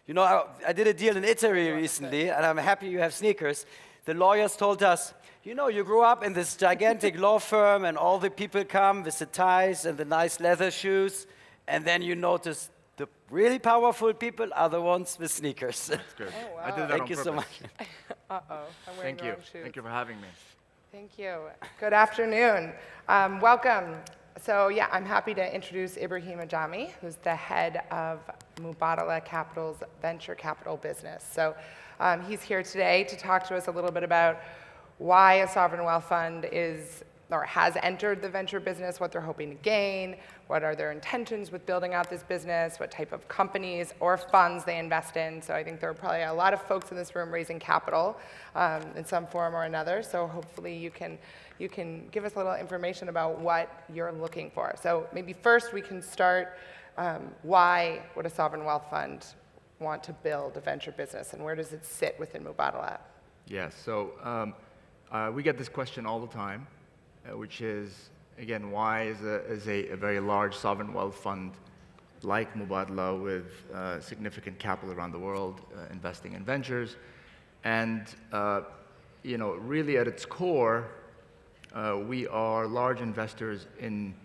You know, I did a deal in Italy recently, and I'm happy you have sneakers. The lawyers told us, you know, you grew up in this gigantic law firm, and all the people come with the ties and the nice leather shoes, and then you notice the really powerful people are the ones with sneakers. That's good. Oh, wow. I did that Thank on you purpose. so much. Uh-oh, I'm wearing Thank the you. wrong shoes. Thank you for having me. Thank you. Good afternoon. Welcome. So yeah, I'm happy to introduce Ibrahim Ajami, who's the head of Mubadala Capital's venture capital business. So he's here today to talk to us a little bit about why a sovereign wealth fund is or has entered the venture business, what they're hoping to gain, what are their intentions with building out this business, what type of companies or funds they invest in. So I think there are probably a lot of folks in this room raising capital in some form or another. So hopefully you can give us a little information about what you're looking for. So maybe first we can start, why would a sovereign wealth fund want to build a venture business, and where does it sit within Mubadala? Yes, so we get this question all the time, which is, again, why is a very large sovereign wealth fund like Mubadala with significant capital around the world investing in ventures? And you know, really at its core, we are large investors in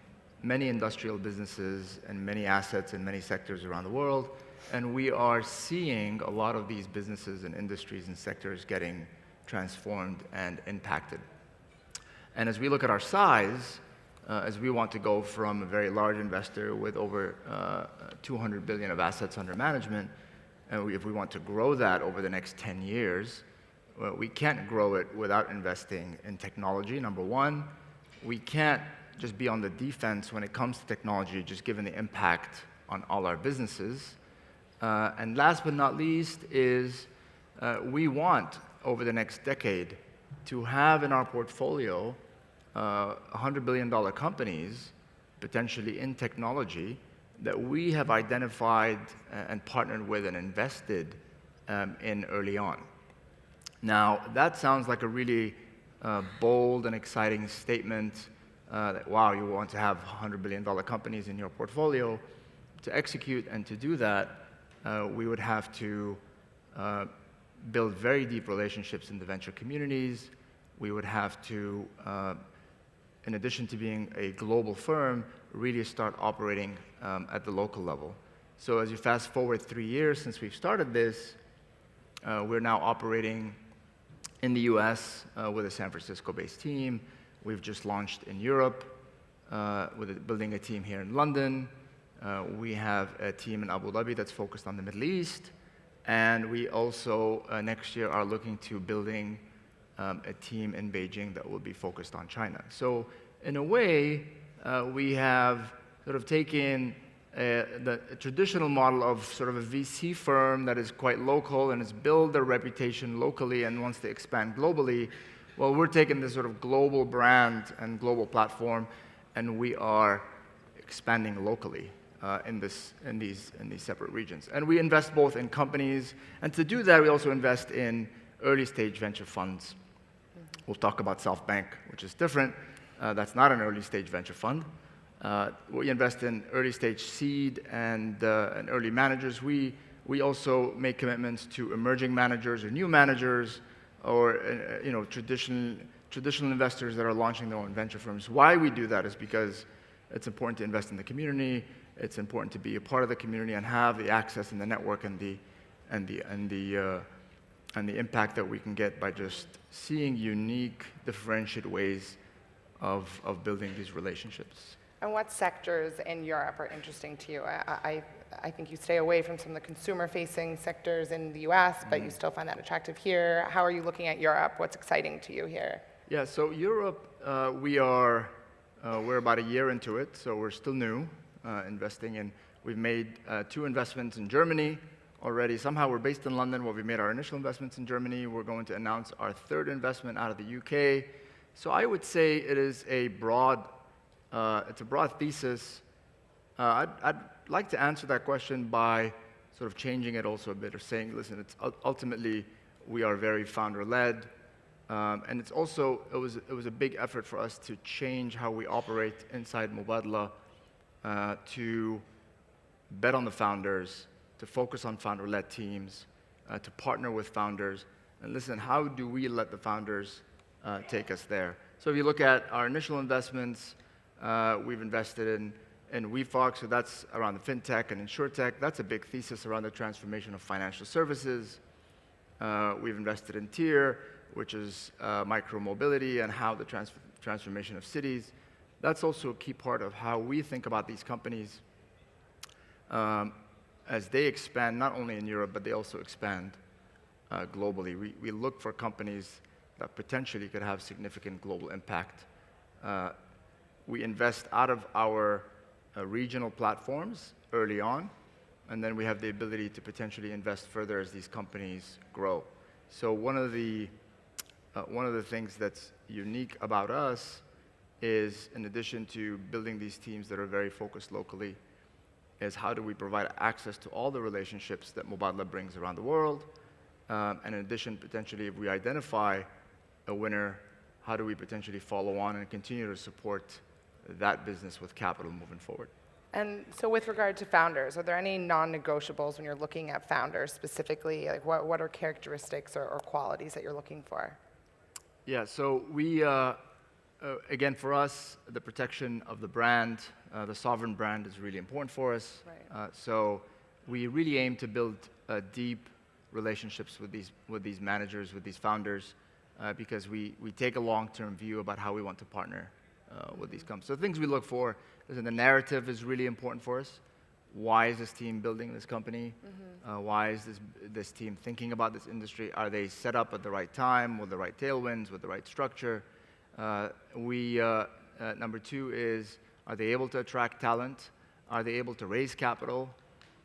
many industrial businesses and many assets in many sectors around the world, and we are seeing a lot of these businesses and industries and sectors getting transformed and impacted. And as we look at our size, as we want to go from a very large investor with over 200 billion of assets under management, and if we want to grow that over the next 10 years, we can't grow it without investing in technology, number one. We can't just be on the defense when it comes to technology, just given the impact on all our businesses. And last but not least is we want, over the next decade, to have in our portfolio $100 billion companies, potentially in technology, that we have identified and partnered with and invested in early on. Now, that sounds like a really bold and exciting statement that, wow, you want to have $100 billion companies in your portfolio. To execute and to do that, we would have to build very deep relationships in the venture communities. We would have to, in addition to being a global firm, really start operating at the local level. So as you fast forward 3 years since we've started this, we're now operating in the US with a San Francisco-based team. We've just launched in Europe, building a team here in London. We have a team in Abu Dhabi that's focused on the Middle East. And we also, next year, are looking to building a team in Beijing that will be focused on China. So in a way, we have sort of taken the traditional model of sort of a VC firm that is quite local and has built their reputation locally and wants to expand globally. Well, we're taking this sort of global brand and global platform, and we are expanding locally in these separate regions. And we invest both in companies, and to do that, we also invest in early-stage venture funds. We'll talk about SoftBank, which is different. That's not an early-stage venture fund. We invest in early-stage seed and early managers. We also make commitments to emerging managers or new managers, or you know, traditional investors that are launching their own venture firms. Why we do that is because it's important to invest in the community. It's important to be a part of the community and have the access and the network and the impact that we can get by just seeing unique, differentiated ways of building these relationships. And what sectors in Europe are interesting to you? I think you stay away from some of the consumer-facing sectors in the US, but you still find that attractive here. How are you looking at Europe? What's exciting to you here? Yeah, so Europe, we're about a year into it, so we're still new, investing in. We've made 2 investments in Germany already. Somehow we're based in London, where we made our initial investments in Germany. We're going to announce our 3rd investment out of the UK. So I would say it is a broad thesis. I'd like to answer that question by sort of changing it also a bit, or saying, listen, it's ultimately we are very founder-led, and it's also it was a big effort for us to change how we operate inside Mubadala, to bet on the founders, to focus on founder-led teams, to partner with founders, and listen, how do we let the founders take us there? So if you look at our initial investments, we've invested in WeFox, so that's around the fintech and insurtech. That's a big thesis around the transformation of financial services. We've invested in Tier, which is micro-mobility and how the transformation of cities. That's also a key part of how we think about these companies as they expand, not only in Europe, but they also expand globally. We look for companies that potentially could have significant global impact. We invest out of our regional platforms early on, and then we have the ability to potentially invest further as these companies grow. So one of the things that's unique about us is, in addition to building these teams that are very focused locally, is how do we provide access to all the relationships that Mubadala brings around the world, and in addition, potentially, if we identify a winner, how do we potentially follow on and continue to support that business with capital moving forward? And so with regard to founders, are there any non-negotiables when you're looking at founders specifically? Like what are characteristics or qualities that you're looking for? Yeah, so we, again, for us, the protection of the brand, the sovereign brand is really important for us. Right. So we really aim to build deep relationships with these managers, with these founders, because we take a long-term view about how we want to partner with these companies. So things we look for, the narrative is really important for us. Why is this team building this company? Why is this team thinking about this industry? Are they set up at the right time, with the right tailwinds, with the right structure? Number two is, are they able to attract talent? Are they able to raise capital?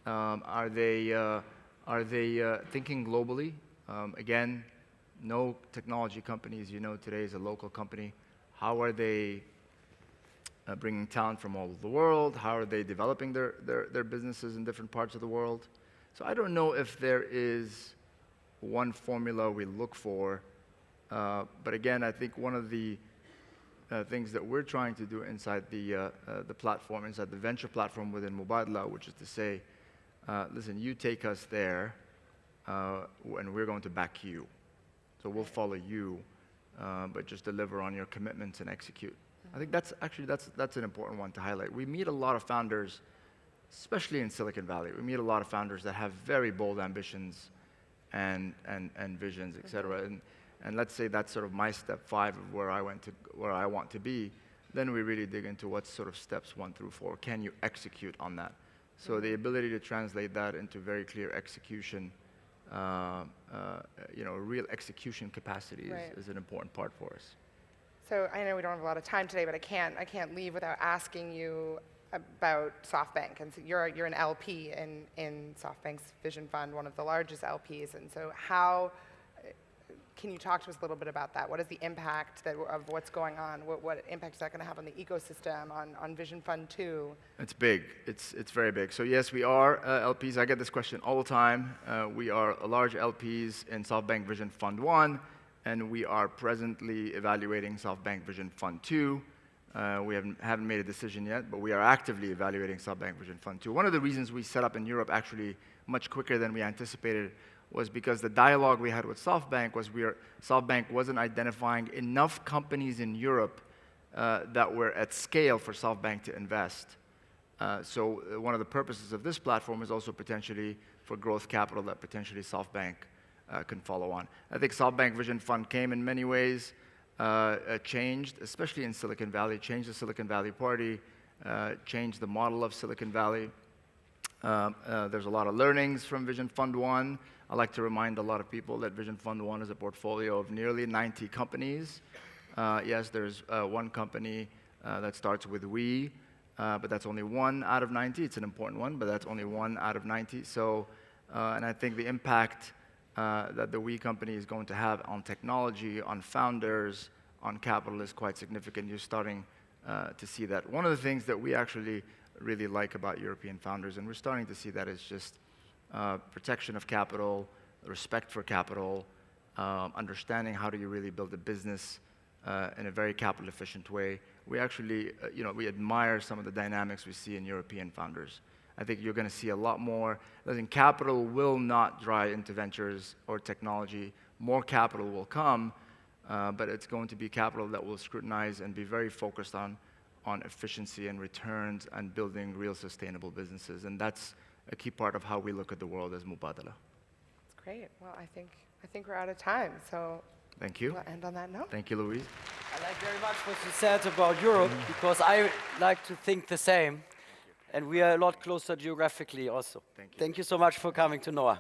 Are they thinking globally? Again, no technology company, as you know, today is a local company. How are they bringing talent from all over the world? How are they developing their businesses in different parts of the world? So I don't know if there is one formula we look for, but again, I think one of the things that we're trying to do inside the platform, inside the venture platform within Mubadala, which is to say, listen, you take us there, and we're going to back you. So we'll follow you, but just deliver on your commitments and execute. I think that's an important one to highlight. We meet a lot of founders, especially in Silicon Valley. We meet a lot of founders that have very bold ambitions and visions, et cetera. And let's say that's sort of my step 5 of where I want to be. Then we really dig into what sort of steps 1 through 4. Can you execute on that? So the ability to translate that into very clear execution, real execution capacity is an important part for us. So I know we don't have a lot of time today, but I can't leave without asking you about SoftBank. And so you're an LP in SoftBank's Vision Fund, one of the largest LPs. And so can you talk to us a little bit about that? What is the impact of what's going on? What impact is that going to have on the ecosystem, on Vision Fund 2? It's big. It's very big. So yes, we are LPs. I get this question all the time. We are large LPs in SoftBank Vision Fund 1, and we are presently evaluating SoftBank Vision Fund 2. We haven't made a decision yet, but we are actively evaluating SoftBank Vision Fund 2. One of the reasons we set up in Europe actually much quicker than we anticipated was because the dialogue we had with SoftBank was SoftBank wasn't identifying enough companies in Europe that were at scale for SoftBank to invest. So one of the purposes of this platform is also potentially for growth capital that potentially SoftBank can follow on. I think SoftBank Vision Fund came in many ways, changed, especially in Silicon Valley, changed the Silicon Valley party, changed the model of Silicon Valley. There's a lot of learnings from Vision Fund 1. I like to remind a lot of people that Vision Fund 1 is a portfolio of nearly 90 companies. Yes, there's one company that starts with we, but that's only 1 out of 90. It's an important one, but that's only 1 out of 90. So, and I think the impact that the we company is going to have on technology, on founders, on capital is quite significant. You're starting to see that. One of the things that we actually really like about European founders, and we're starting to see that, is just protection of capital, respect for capital, understanding how do you really build a business in a very capital efficient way. We actually, we admire some of the dynamics we see in European founders. I think you're going to see a lot more. Listen, capital will not drive into ventures or technology. More capital will come, but it's going to be capital that will scrutinize and be very focused on efficiency and returns and building real sustainable businesses. And that's a key part of how we look at the world as Mubadala. That's great. Well, I think we're out of time, so Thank you. we'll end on that note. Thank you, Louise. I like very much what you said about Europe, because I like to think the same. And we are a lot closer geographically also. Thank you. Thank you so much for coming to NOAH.